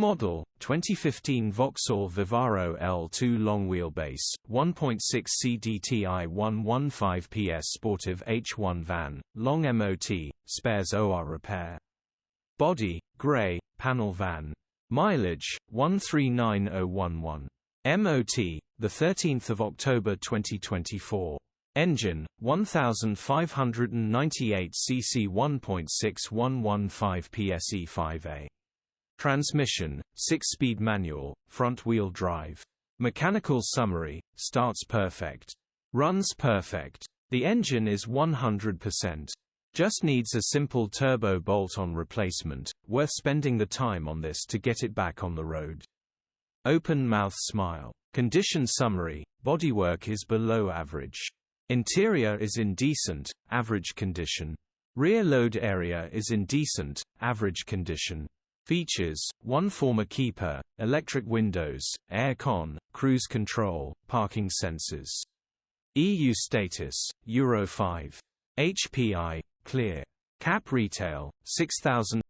Model, 2015 VAUXHALL VIVARO L2 long wheelbase, 1.6CDTI 115PS Sportive H1 van, long MOT, spares OR repair. Body, grey, panel van. Mileage, 139,011. MOT, 13 October 2024. Engine, 1598 cc 1.6115 PSE5A. Transmission, 6-speed manual, front-wheel drive. Mechanical summary, starts perfect. Runs perfect. The engine is 100%. Just needs a simple turbo bolt-on replacement, worth spending the time on this to get it back on the road. Open mouth smile. Condition summary, bodywork is below average. Interior is in decent, average condition. Rear load area is in decent, average condition. Features, 1 former keeper, electric windows, air con, cruise control, parking sensors. EU status, Euro 5. HPI, clear. Cap retail, 6,000.